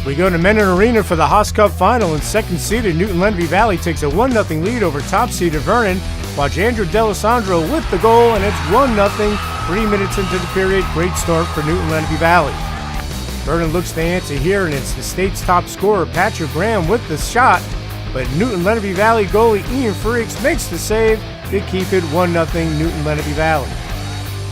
We go to Menon Arena for the Haas Cup Final, and second-seeded Newton-Lenape Valley takes a 1-0 lead over top-seeded Vernon. Watch Andrew D'Alessandro with the goal, and it's 1-0, 3 minutes into the period. Great start for Newton-Lenape Valley. Vernon looks to answer here, and it's the state's top scorer, Patrick Graham, with the shot. But Newton-Lenape Valley goalie Ian Freaks makes the save to keep it 1-0 Newton-Lenape Valley.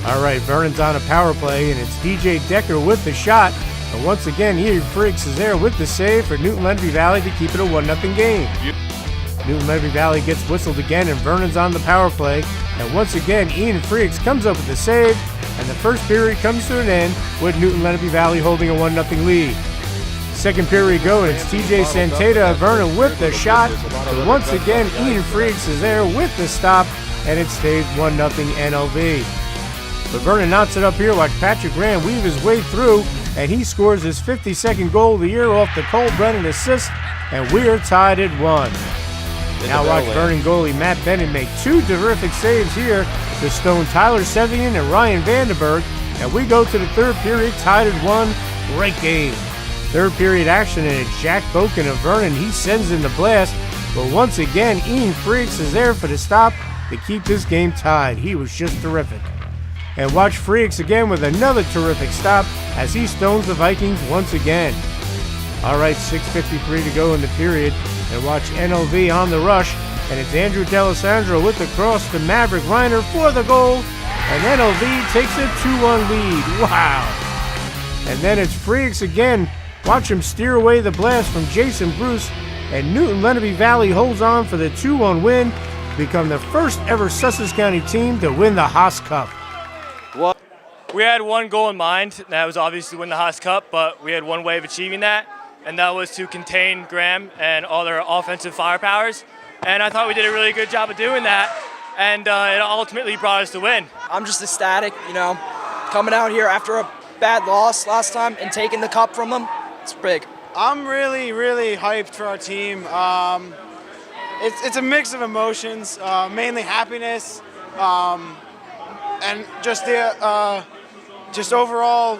All right, Vernon's on a power play, and it's DJ Decker with the shot. And once again, Ian Freaks is there with the save for Newton-Lenape Valley to keep it a 1-0 game. Newton-Lenape Valley gets whistled again, and Vernon's on the power play. And once again, Ian Freaks comes up with the save, and the first period comes to an end with Newton-Lenape Valley holding a 1-0 lead. Second period go, and it's TJ Santata of Vernon with the shot. And once again, Ian Freaks is there with the stop, and it stays 1-0 NLV. But Vernon knocks it up here. Watch Patrick Graham weave his way through, and he scores his 52nd goal of the year off the Cole Brennan assist, and we are tied at 1. Now watch Vernon goalie Matt Bennett make 2 terrific saves here to stone Tyler Sevian and Ryan Vandenberg, and we go to the third period tied at 1. Great game. Third period action, and it's Jack Boken of Vernon. He sends in the blast, but once again, Ian Freaks is there for the stop to keep this game tied. He was just terrific. And watch Freaks again with another terrific stop as he stones the Vikings once again. All right, 6:53 to go in the period. And watch NLV on the rush. And it's Andrew D'Alessandro with the cross to Maverick Reiner for the goal. And NLV takes a 2-1 lead. Wow. And then it's Freaks again. Watch him steer away the blast from Jason Bruce. And Newton-Lenape Valley holds on for the 2-1 win to become the first ever Sussex County team to win the Haas Cup. We had one goal in mind, and that was obviously win the Haas Cup, but we had one way of achieving that, and that was to contain Graham and all their offensive firepowers. And I thought we did a really good job of doing that, and it ultimately brought us the win. I'm just ecstatic, coming out here after a bad loss last time and taking the cup from them. It's big. I'm really, really hyped for our team. It's a mix of emotions, mainly happiness, and just the just overall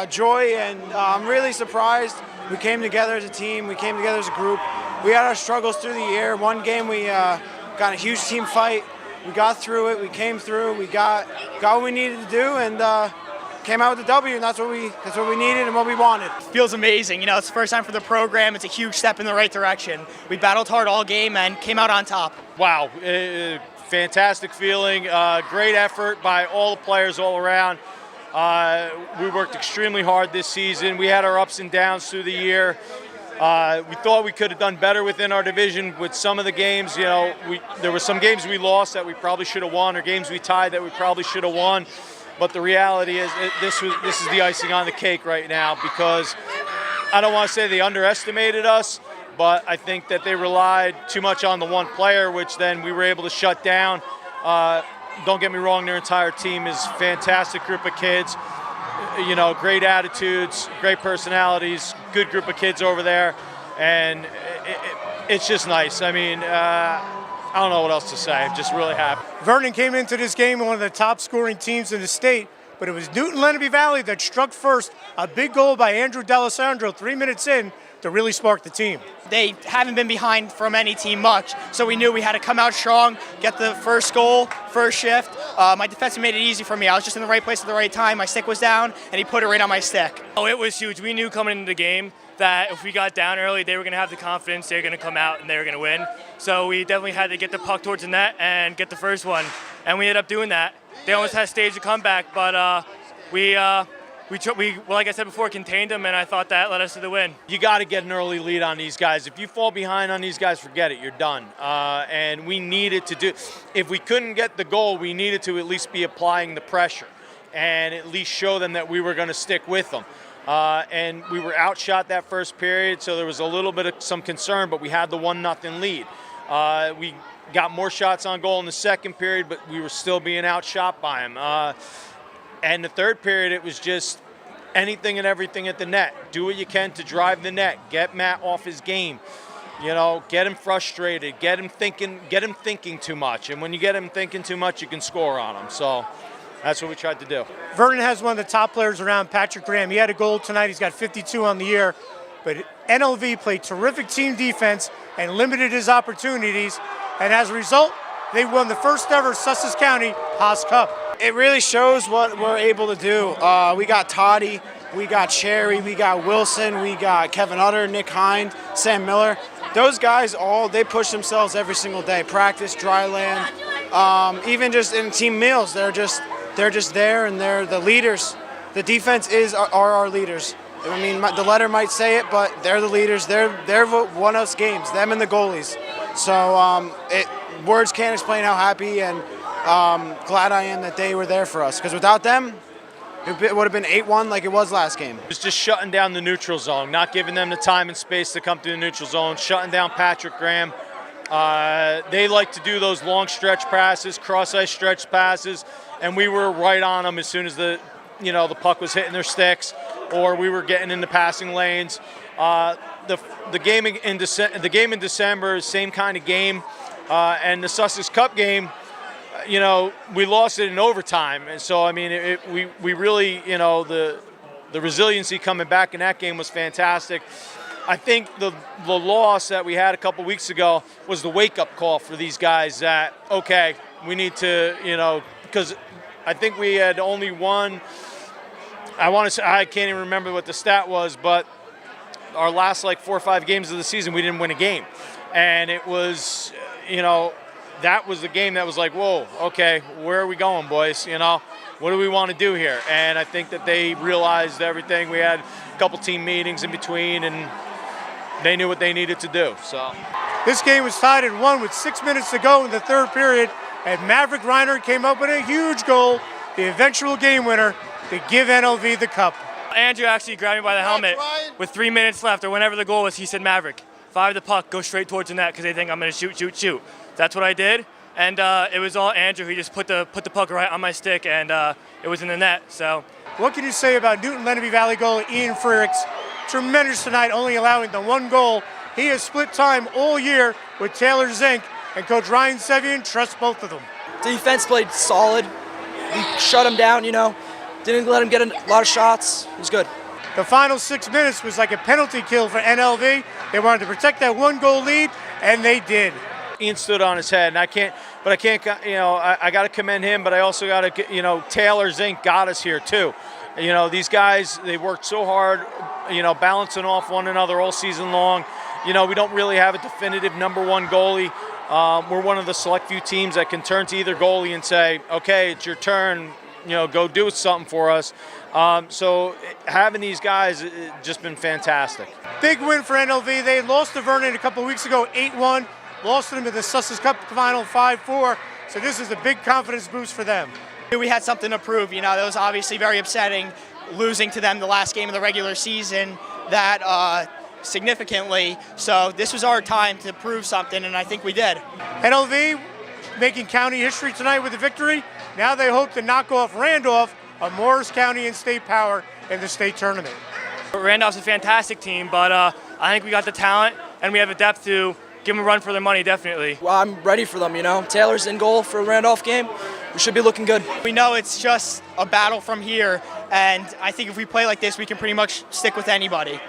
joy, and I'm really surprised we came together as a team, we came together as a group. We had our struggles through the year. One game we got a huge team fight, we got through it, we came through, we got what we needed to do, and came out with the W, and that's what we needed and what we wanted. Feels amazing, it's the first time for the program, it's a huge step in the right direction. We battled hard all game and came out on top. Wow, fantastic feeling, great effort by all the players all around. We worked extremely hard this season. We had our ups and downs through the year. We thought we could have done better within our division with some of the games. There were some games we lost that we probably should have won, or games we tied that we probably should have won. But the reality is this is the icing on the cake right now, because I don't want to say they underestimated us, but I think that they relied too much on the one player, which then we were able to shut down. Don't get me wrong, their entire team is a fantastic group of kids. Great attitudes, great personalities, good group of kids over there, and it's just nice. I mean, I don't know what else to say. I'm just really happy. Vernon came into this game one of the top scoring teams in the state, but it was Newton-Lenape Valley that struck first. A big goal by Andrew D'Alessandro 3 minutes in to really spark the team. They haven't been behind from any team much, so we knew we had to come out strong, get the first goal, first shift. My defenseman made it easy for me. I was just in the right place at the right time. My stick was down, and he put it right on my stick. Oh, it was huge. We knew coming into the game that if we got down early, they were going to have the confidence, they were going to come out, and they were going to win. So we definitely had to get the puck towards the net and get the first one, and we ended up doing that. They almost had staged a comeback, but we, like I said before, contained them, and I thought that led us to the win. You got to get an early lead on these guys. If you fall behind on these guys, forget it. You're done. And we needed to do. If we couldn't get the goal, we needed to at least be applying the pressure and at least show them that we were going to stick with them. And we were outshot that first period, so there was a little bit of some concern, but we had the 1-0 lead. We got more shots on goal in the second period, but we were still being outshot by them. And the third period, it was just anything and everything at the net. Do what you can to drive the net. Get Matt off his game. Get him frustrated. Get him thinking too much. And when you get him thinking too much, you can score on him. So that's what we tried to do. Vernon has one of the top players around, Patrick Graham. He had a goal tonight. He's got 52 on the year. but NLV played terrific team defense and limited his opportunities, and as a result, they won the first ever Sussex County Haas Cup. It really shows what we're able to do. We got Toddy, we got Cherry, we got Wilson, we got Kevin Utter, Nick Hind, Sam Miller. Those guys they push themselves every single day. Practice, dry land, even just in team meals, they're just there, and they're the leaders. The defense are our leaders. I mean, the letter might say it, but they're the leaders. They're what won us games, them and the goalies. So words can't explain how happy and glad I am that they were there for us. Because without them, it would have been 8-1 like it was last game. It was just shutting down the neutral zone, not giving them the time and space to come through the neutral zone, shutting down Patrick Graham. They like to do those long stretch passes, cross-ice stretch passes, and we were right on them as soon as the puck was hitting their sticks, or we were getting into passing lanes. The game in December, same kind of game, and the Sussex Cup game, we lost it in overtime, and so I mean, we really, the resiliency coming back in that game was fantastic. I think the loss that we had a couple weeks ago was the wake-up call for these guys that, okay, we need to, because I think we had only won, I can't even remember what the stat was, but our last 4 or 5 games of the season, we didn't win a game. And it was, that was the game that was like, whoa, okay, where are we going, boys? What do we want to do here? And I think that they realized everything. We had a couple team meetings in between, and they knew what they needed to do. So This game was tied at 1 with 6 minutes to go in the third period, and Maverick Reiner came up with a huge goal, the eventual game winner, to give NLV the cup. Andrew actually grabbed me by the helmet with 3 minutes left, or whenever the goal was. He said, Maverick, if I have the puck, go straight towards the net because they think I'm going to shoot. That's what I did, and it was all Andrew. He just put the puck right on my stick, and it was in the net. So, what can you say about Newton-Lenape Valley goalie Ian Freerichs? Tremendous tonight, only allowing the 1 goal. He has split time all year with Taylor Zink, and Coach Ryan Sevian trusts both of them. Defense played solid. We shut him down, Didn't let him get a lot of shots. It was good. The final 6 minutes was like a penalty kill for NLV. They wanted to protect that 1 goal lead, and they did. Ian stood on his head, and I got to commend him, but I also got to, Taylor Zink got us here too. These guys, they worked so hard, balancing off one another all season long. We don't really have a definitive number 1 goalie. We're one of the select few teams that can turn to either goalie and say, okay, it's your turn, go do something for us. So having these guys has just been fantastic. Big win for NLV. They lost to Vernon a couple of weeks ago, 8-1. Lost to them in the Sussex Cup Final 5-4. So this is a big confidence boost for them. We had something to prove. That was obviously very upsetting, losing to them the last game of the regular season that significantly. So this was our time to prove something, and I think we did. NLV making county history tonight with a victory. Now they hope to knock off Randolph, a Morris County and state power, in the state tournament. Randolph's a fantastic team, but I think we got the talent and we have the depth to give them a run for their money, definitely. Well, I'm ready for them, Taylor's in goal for the Randolph game. We should be looking good. We know it's just a battle from here, and I think if we play like this, we can pretty much stick with anybody.